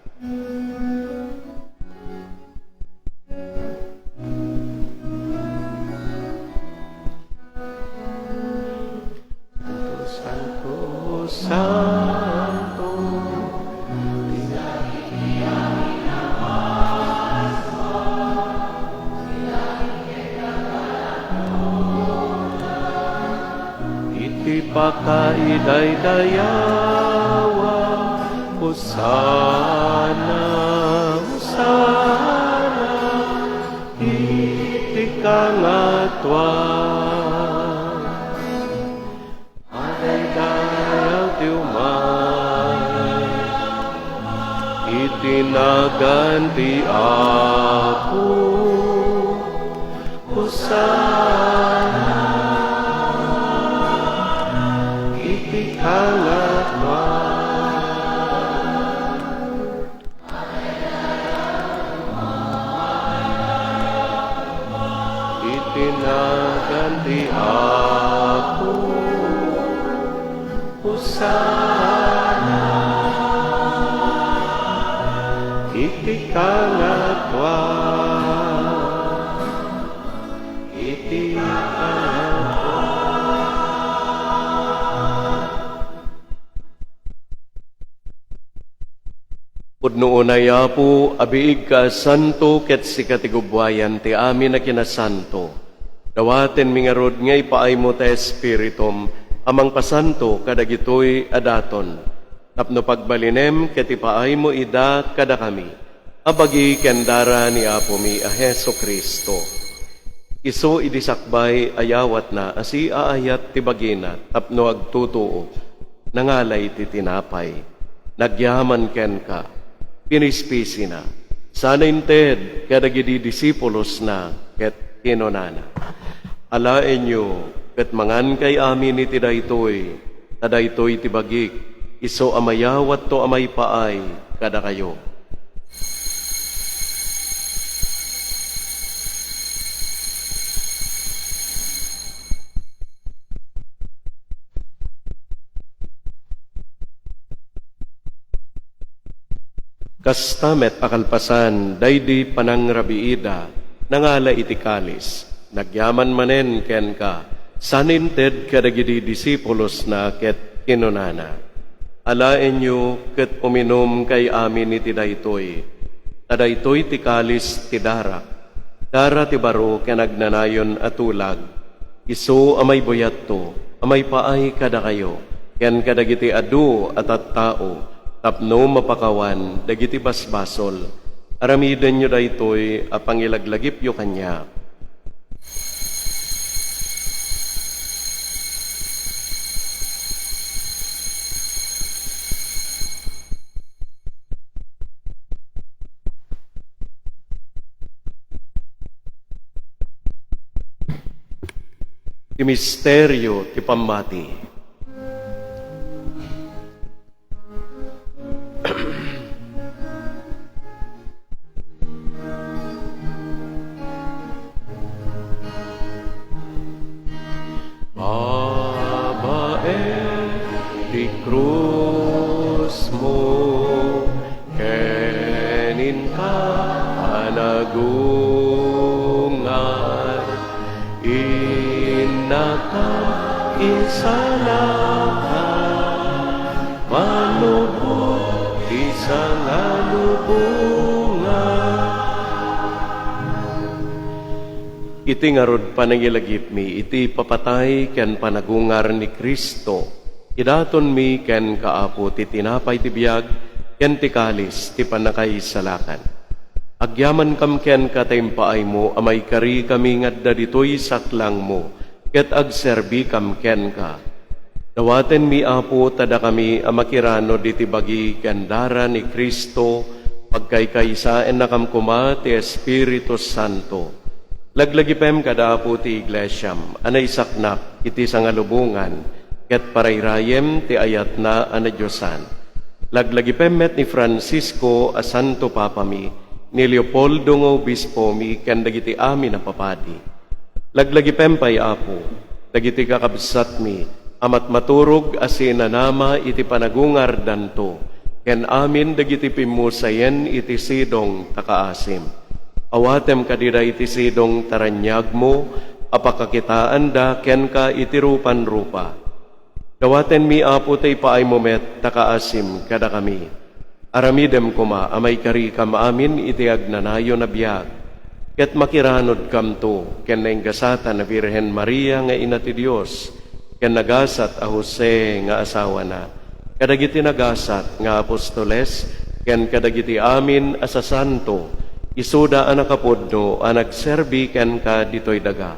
Santo, Santo, iti pakaiday-dayawa, Hosana, Hosana, iti kangatwan. Aday-dayaw ti umay, itinaganti Apo, Hosana, iti kangatwan. Itinaganti Apo, Hosana, iti kangatwan, iti kangatwan. Pudno unay Apo, abiig ka santo ket sikatigubwayan ti amin na kinasanto. Dawaten mingarod ngay paay mo ta espiritum, amang pasanto kadagitoy adaton. Tapno pagbalinem ket ipaay mo ida kada kami. Abagi kendara ni Apo mi a Heso Kristo. Iso idisakbay ayawat na asi aayat ti bagina tapno agtutuo. Nangalay ti tinapay. Nagyaman ken ka. Pinispisi na. Sana inted kadagidi disipulos na ket kinonana. Alaen nyo, ket mangan kay amin iti daytoy, tadaytoy ti bagik, iso amayawat to amay paay, kada kayo. Kastamet pakalpasan, daydi panangrabiida, nangala iti kalis, nagyaman manen ken ka, saninted kadagidi disipulos na ket kinunana. Alaen nyo ket uminom kay amin iti daytoy, tadaytoy ti kalis ti darak, dara ti baro ken agnanayon atulag, iso amay boyat to, amay paay kada kayo, ken kadagiti adu at tao, tapno mapakawan, dagiti basbasol, aramiden nyo daytoy, apangilaglagip yo kanya. Ti misteryo ti pamati. krus mo, kenin ka panagungar, inaka insalaka, manubot isang alubungan. Iti ngarod panangilagip mi, iti papatay ken panagungar ni Kristo. Idaton mi ken kaapo ti tinapay ti biyag, ken ti kalis ti panakaisalakan. Agyaman kam ken katayimpaay mo, amay kari kami ngadda ditoy saklang mo, ket agserbi kam ken ka. Dawaten mi apo tada kami amakirano diti bagi ken dara ni Kristo, pagkaykaisaen na kam kuma ti Espiritu Santo. Laglagipem kada apo ti iglesyam, anay saknak iti sangalubungan, ket parayrayem ti ayat na anadyosan. Laglagipem met ni Francisco a Santo Papami, ni Leopoldo nga obispo mi, ken dagiti amin na papadi. Laglagipem pay apo, dagiti kakabsat mi, amat maturog asin nanama iti panagungar danto, ken amin dagiti pimusayen iti sidong takaasim. Awatem kadida iti sidong taranyag mo, apakakitaan da ken ka iti rupan-rupa. Dawaten mi apo tay paay mo met takaasim kada kami. Aramidem kuma amay kari kam amin iti agnanayo na biyag. Ket makiranod kam to ken nainggasatan na Birhen Maria nga ina ti Dios, ken nagasat a Jose nga asawa na. Kadagiti nagasat nga apostoles, ken kadagiti amin asa santo, isuda anak kapudno anak serbi ken ka ditoy daga.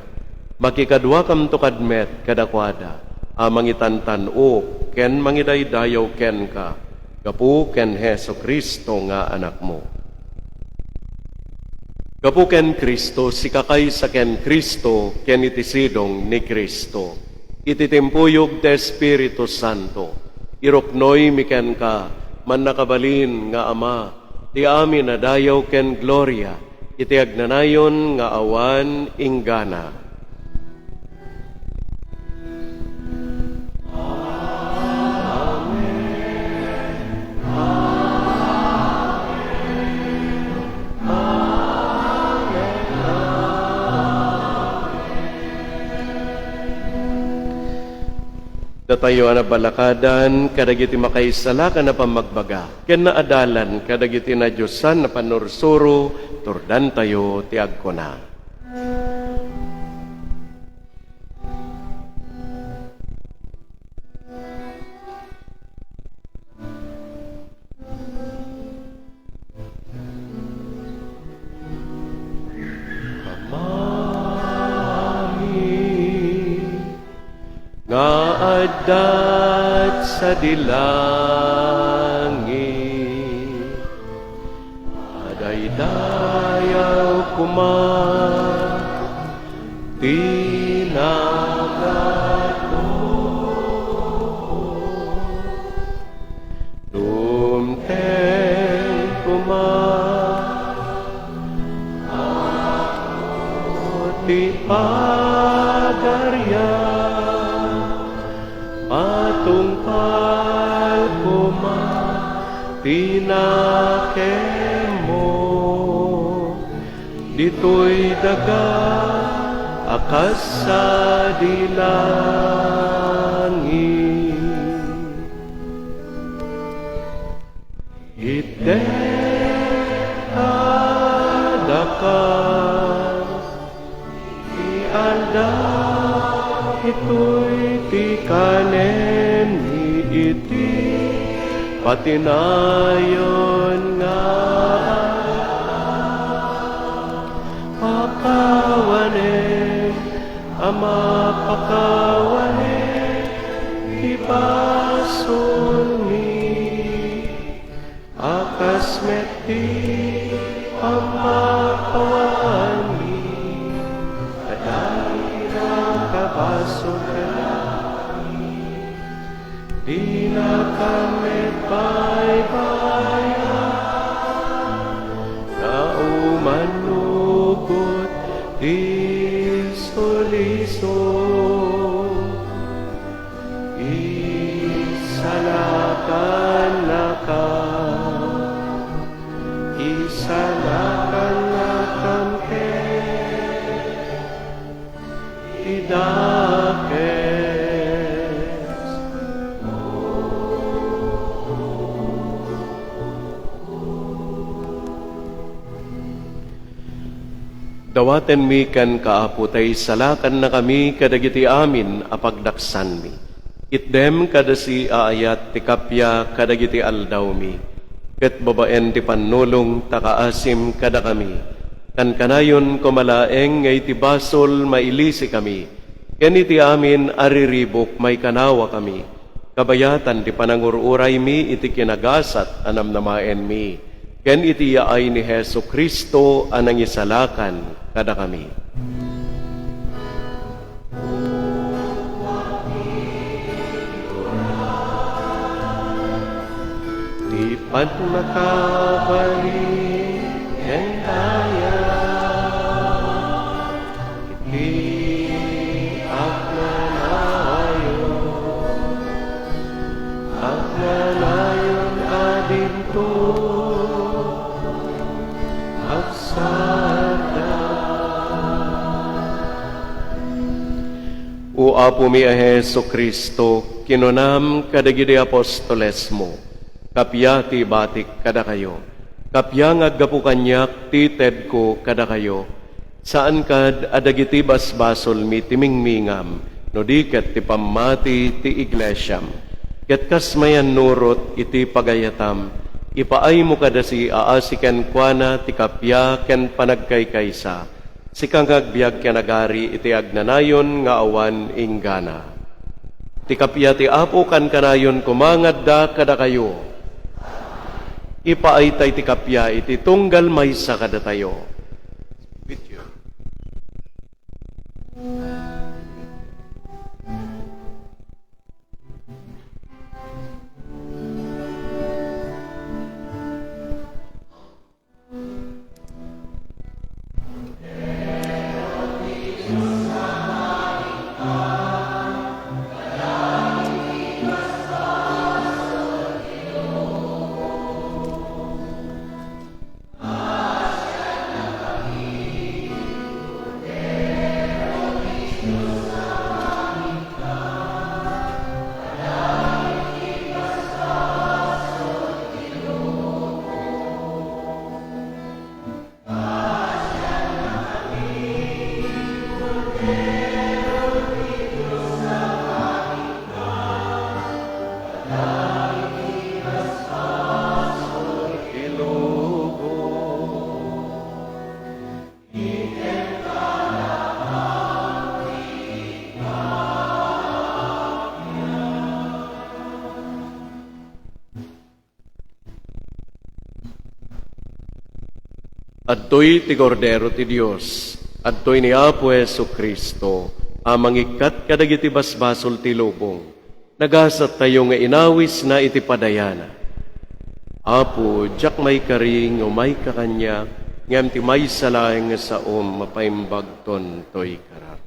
Makikadwa kam to kadmet kadakwada, amangitantan o ken mangidaydayaw ken ka, gapu ken Heso Kristo nga anak mo. Gapu ken Kristo, sikakay sa ken Kristo, ken itisidong ni Kristo. Ititimpuyog te Espiritu Santo, iroknoy mi ken ka, man nakabalin nga Ama, ti amin na dayaw ken gloria, iti agnanayon nga awan inggana. Datayo na balakadan, kadagiti makaisalakan na pamagbaga. Ken naadalan, kadagiti na Diyosan na panursuro, turdan tayo ti agkuna. Nga adat sa dilangit, adaydayaw kuma, tinagat ko. Dumten kuma, ako ti padarya, patungpal kuma, tinakemo, dito'y daga, akas sa dilangit. Ite adakas, ianda, ito'y tikanen ni iti, patinayon nga pakawanen, ama pakawanen, ibason ni akas meti, ama kawani, adahira kabason ka. Di na kami baybayan, na umanugot di soliso. Isa Isalakan na ka, isalakan na kante, idakes. Dawaten mi kan kaaputay salakan na kami kadagiti amin apagdaksan mi. Itdem kadasi aayat ti kapya kadagiti aldaw mi. Ket babaen ti panulong takaasim kada kami. Kan kanayon kumalaeng ngay ti basol mailisi kami. Ken iti amin ariribok may kanawa kami. Kabayatan ti panangururay mi iti kinagasat anamnamaen mi. Ken iti yaay ni Hesu Kristo anang isalakan kada kami. Di pat makabalik en kaya, iti agnanayon adinto, agsada. O Apo mi a Hesu Kristo, kinunam kadagidi apostoles mo, kapya ti batik kada kayo, kapya ngaggapu kanyak ti ted ko kada kayo, saan kad adagiti basbasol mi timingmingam, no diket ti pamati ti iglesyam, ket kasmayan nurot iti pagayatam, ipaay mo kadasi aasiken kuana ti kapya ken panagkaykaysa, si kang agbiag ken agari iti agnanayon nga awan inggana. Ti kapya ti Apo kan kanayon kumangadda kada kayo, ipaaytay ti kapya iti tunggal maysa kada tayo. With you. Adtoy ti Kordero ti Dios, adtoy ni Apo Hesu Kristo, amang ikat kadagiti basbasol ti lubong, nagasat tayo nga inawis na iti padayana. Apo, jak may karing o may kakanya, ngam ti may salayang nga saom mapaimbagton toy karar.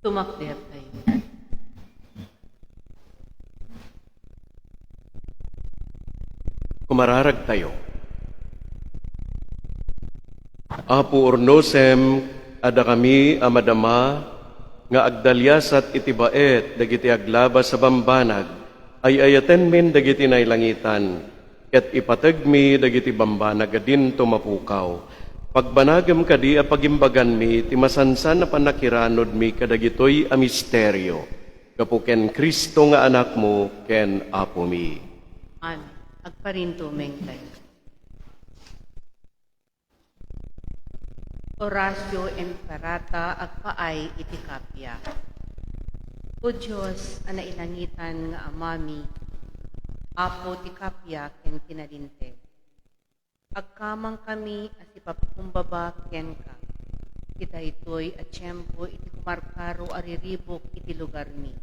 Tumakder tayo. Kumararag tayo. Apo ornosem, ada kami amadama, nga agdalyasat itibaet, dagiti aglaba sa bambanag, ay ayaten min dagiti nailangitan, ket ipateg mi dagiti bambanag adin tumapukaw. Pagbanagam kadi a pagimbagan mi, timasansan na panakiranod mi kadagitoy a misteryo. Kapu ken Kristo nga anak mo, ken Apo mi. Amen. Agparintumeng tayo. Orasyo Emperata agpaay iti kapya. O Diyos, ana ilangitan nga amami, Apo ti kapya ken kinalinte. Agkamang kami as ipapakumbaba ken ka. Kita ito'y at tiyempo iti kumarkaro ariribok iti lugar mi.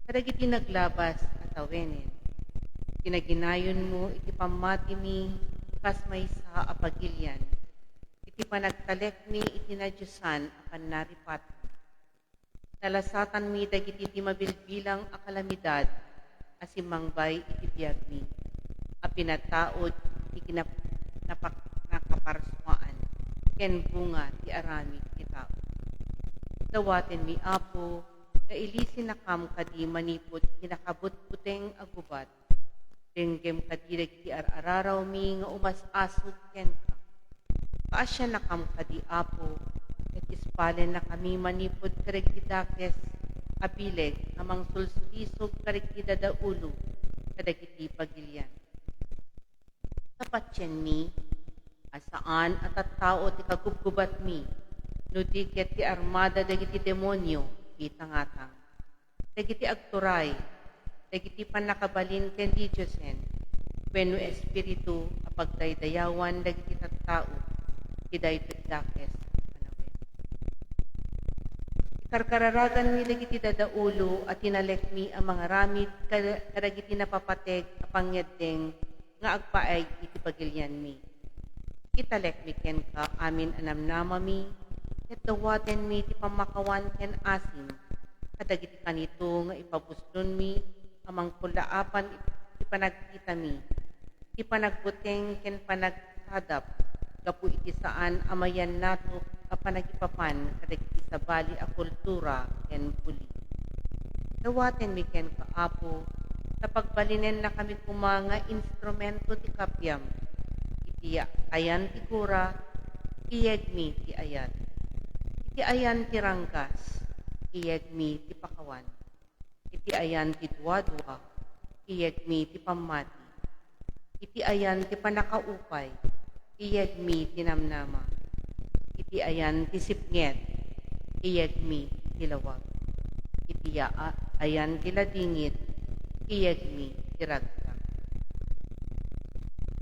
Kadagiti naglabas at awenen. Ginaginayon mo iti pamati mi kas may sa apagilyan. Iti panagtalek mi iti nadyusan akan naripat. Nalasatan mi dagiti ti mabilbilang a kalamidad asimangbay iti biyag mi. A pinataod iti nakaparsuaan ken bunga ti arami ti tao. Dawaten mi Apo na ilisin na kam kadi manipot kinakabut-puteng agubat. Denggem kadirig ti araraw mi nga umas-asod ken ka. Kaasya na kam kadi Apo, ket ispalen na kami manipod kareg ti dakes, abileg, amang sulsulisog kareg ti dadaulo, kadagiti pagilyan. Tapatyen mi, asaan at at tao ti kagubgubat mi, no di ket ti armada dagiti demonyo, itangatang. Dagiti agturay, dagiti panakabalin ken di Diyosen, wenno espiritu a pagdaydayawan dagiti tattao, ti daytoy dakes panawin. Ikarkararagan mi dagiti dadaulo at tinalek mi ang mga ramid kadagiti napapateg a pangyadeng nga agpaay iti pagilyan mi. Italek mi ken ka amin anamnama mi, ket dawaten mi ti pamakawan ken asim, kadagiti kanito nga ipabuslon mi amang kulaapan ipanagkita mi, ipanagbuteng ken panagsadap, gapu iti saan amayan nato a panagipapan kadagiti sabali a kultura ken puli. Dawaten mi ken kaapo, sa pagbalinen na kami kumanga instrumento ti kapyam, iti ayan ti kura, iyeg mi ti ayan. Iti ayan ti ranggas, iyeg mi ti pakawan. Iti ayan ti duwa-duwa, iyeg mi ti pamati. Iti ayan ti panakaupay, iyeg mi ti namnama. Iti ayan ti sipnget, iyeg mi ti lawag. Iti ayan ti ladingit, iyeg mi ti ragsak.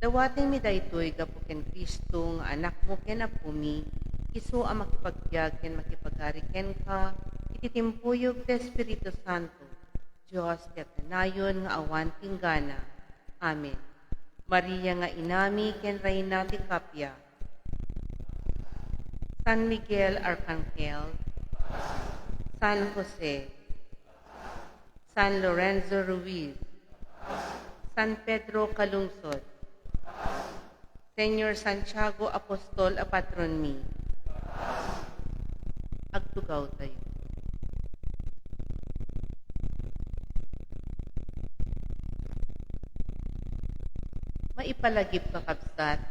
Dawaten mi daytoy gapu ken Kristo nga anak mo ken Apo mi, isu a makipagbiag ken makipagari ken ka, iti timpuyog ti Espiritu Santo, Diyos ti kanayon nga awan tinggana. Amen. Maria nga inami ken reyna ti kapya. San Miguel Arcangel, San Jose, San Lorenzo Ruiz, San Pedro Calungsod, Senyor Santiago Apostol a patron mi. Agtugaw tayo. Maipalagip kakabsat,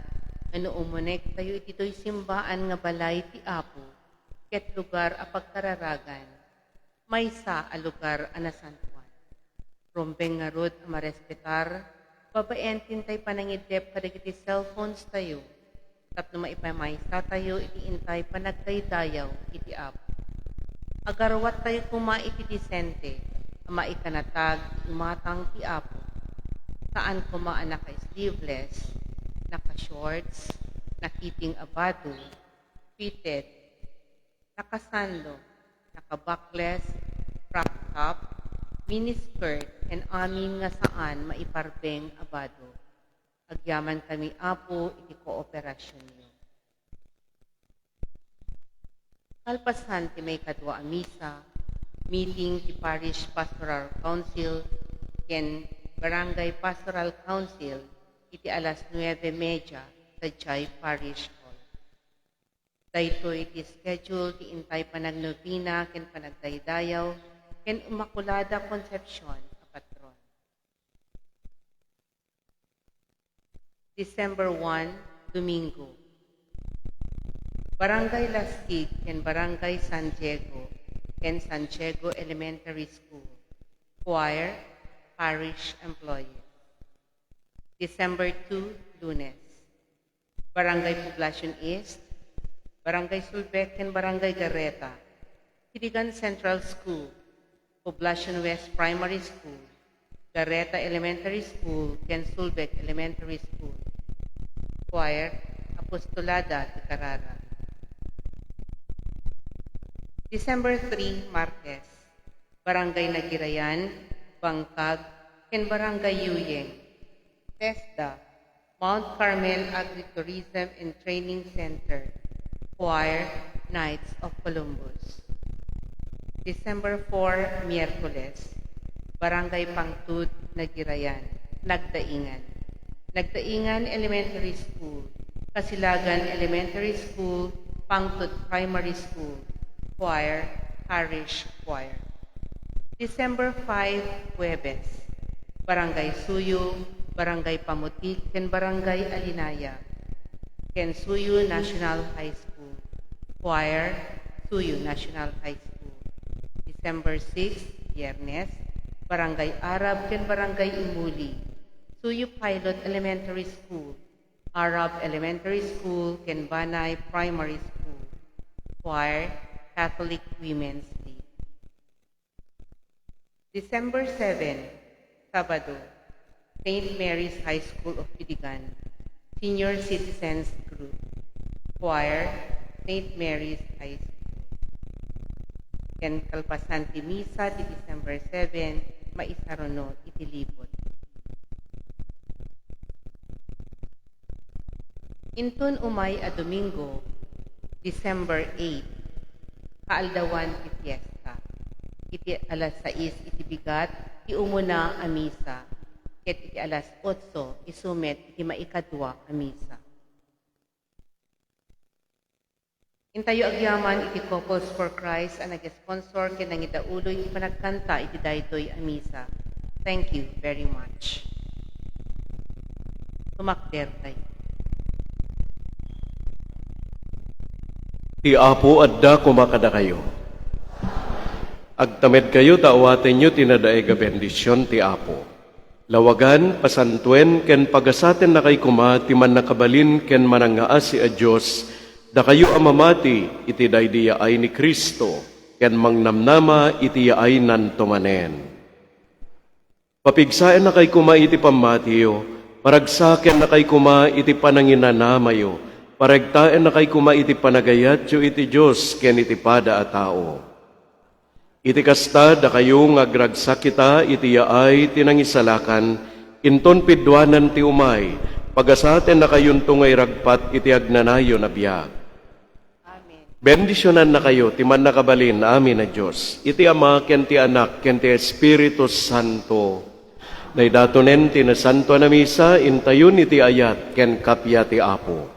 ano umunek tayo itito'y simbaan nga balay ti Apo, ket lugar a pagkararagan, maysa a lugar a nasantuan. Rompeng nga rod a marespetar, babaentin tayo panangidep kadagiti cellphones tayo, tapno maipamaysa tayo iti intay panagdaydayaw iti Apo. Agarwat tayo kuma iti disente, maikanatag umatang ti Apo. Saan kumaan naka-sleeveless, naka-shorts, nakiting abado, fitted, nakasanlo, naka-backless, crop top, miniskirt, and amin nga saan maiparbeng abado. Agyaman kami Apo iti kooperasyon niyo. Kalpasan ti may kadwa a misa, meeting ti Parish Pastoral Council ken Barangay Pastoral Council iti alas 9:30 sa Chay Parish Hall. Dayto iti schedule ti intay panagnovena ken panagdaydayaw ken Immaculada Concepcion a patron. December 1, Domingo. Barangay Lastig ken Barangay San Diego Elementary School. Choir, Parish Employees. December 2, Lunes. Barangay Poblacion East, Barangay Sulbec ken Barangay Gareta. Hiligan Central School, Poblacion West Primary School, Gareta Elementary School ken Sulbec Elementary School. Choir, Apostolada de Carrara. December 3, Martes. Barangay Nagirayan, Bangkag, ken Barangay Yuyeng. TESDA, Mount Carmel Agritourism and Training Center. Choir, Knights of Columbus. December 4, Miyerkules. Barangay Pangtud, Nagirayan, Nagdaingan. Nagdaingan Elementary School, Kasilagan Elementary School, Pangtud Primary School. Choir, Parish Choir. December 5, Huwebes. Barangay Suyo, Barangay Pamutik, ken Barangay Alinaya. Ken Suyo National High School. Choir, Suyo National High School. December 6, Biyernes. Barangay Arab, ken Barangay Imuli. Suyo Pilot Elementary School. Arab Elementary School, ken Banay Primary School. Choir, Catholic Women's Day. December 7, Sabado, St. Mary's High School of Piligan, Senior Citizens Group. Choir, St. Mary's High School. Ken kalpasan ti misa ti December 7, maisaruno iti libot. Intun umay a Domingo, December 8, kaaldawan ti fiesta. Iti alas 6 iti bigat, iti umuna a misa. Ket iti alas 8, isumet iti maikadwa a misa. Intayo agyaman iti Couples for Christ ang nag-sponsor ken nangidaulo iti panagkanta iti daytoy a misa. Thank you very much. Tumakder tayo. Ti Apo adda kumakada kayo. Agtamed kayo taawaten nyo tinadaig a bendisyon ti Apo. Lawagan, pasantuen, ken pagasaten na kay kuma, ti man nakabalin, ken manangaas si a Diyos, da kayo amamati, iti daydiya ay ni Kristo, ken mangnamnama, iti ay nantumanen. Papigsaen na kay kuma iti pamatiyo, paragsaken na kay kuma iti pananginanamayo, paragtaen na kay kuma iti panagayat yu iti Diyos, ken iti pada a tao. Iti kasta da kayo ngagragsak kita, iti yaay tinangisalakan, inton pidwanan ti umay, pagasaten na kayon tungay ragpat, iti agnanayo na biyag. Amen. Bendisyonan na kayo, ti man nakabalin, amin na Diyos. Iti Ama, ken ti Anak, ken ti Espiritu Santo. Naidatonen ti na Santo na Misa, intayon iti ayat, ken kapya ti Apo.